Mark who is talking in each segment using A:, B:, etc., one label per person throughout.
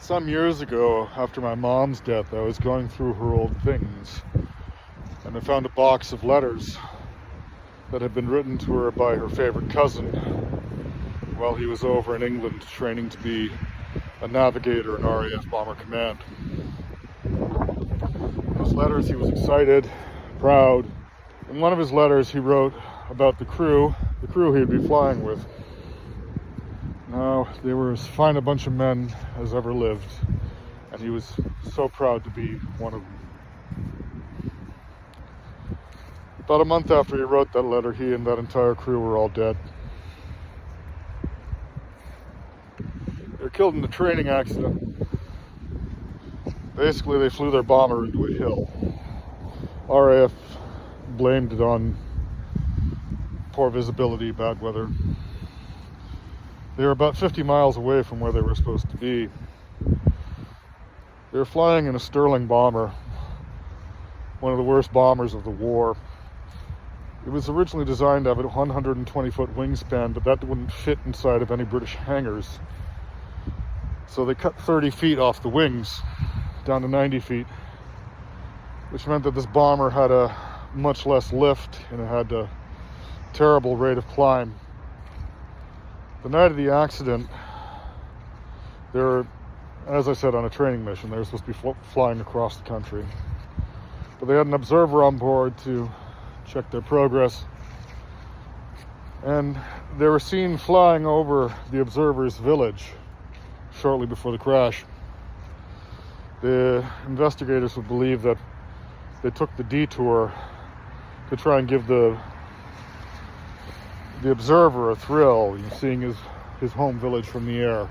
A: Some years ago, after my mom's death, I was going through her old things, and I found a box of letters that had been written to her by her favorite cousin while he was over in England training to be a navigator in RAF Bomber Command. In those letters, he was excited, proud. In one of his letters, he wrote about the crew he'd be flying with. Now, they were as fine a bunch of men as ever lived, and he was so proud to be one of them. About a month after he wrote that letter, he and that entire crew were all dead. They were killed in a training accident. Basically, they flew their bomber into a hill. RAF blamed it on poor visibility, bad weather. They were about 50 miles away from where they were supposed to be. They were flying in a Sterling bomber, one of the worst bombers of the war. It was originally designed to have a 120-foot wingspan, but that wouldn't fit inside of any British hangars. So they cut 30 feet off the wings, down to 90 feet, which meant that this bomber had a much less lift and it had a terrible rate of climb. The night of the accident, they were, as I said, on a training mission. They were supposed to be flying across the country. But they had an observer on board to check their progress. And they were seen flying over the observer's village shortly before the crash. The investigators would believe that they took the detour to try and give the observer a thrill, seeing his home village from the air.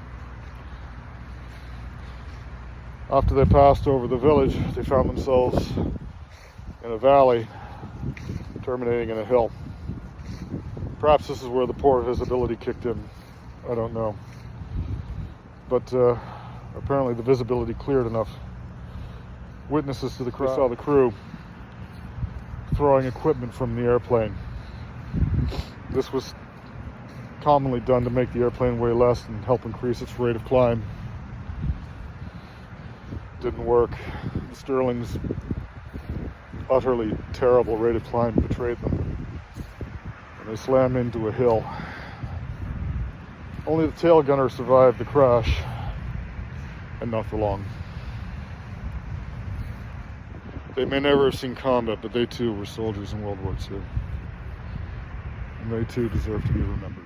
A: After they passed over the village, they found themselves in a valley terminating in a hill. Perhaps this is where the poor visibility kicked in. I don't know. But apparently the visibility cleared enough. Witnesses to the crash saw the crew throwing equipment from the airplane. This was commonly done to make the airplane weigh less and help increase its rate of climb. Didn't work. The Sterling's utterly terrible rate of climb betrayed them, and they slammed into a hill. Only the tail gunner survived the crash, and not for long. They may never have seen combat, but they too were soldiers in World War II. And they too deserve to be remembered.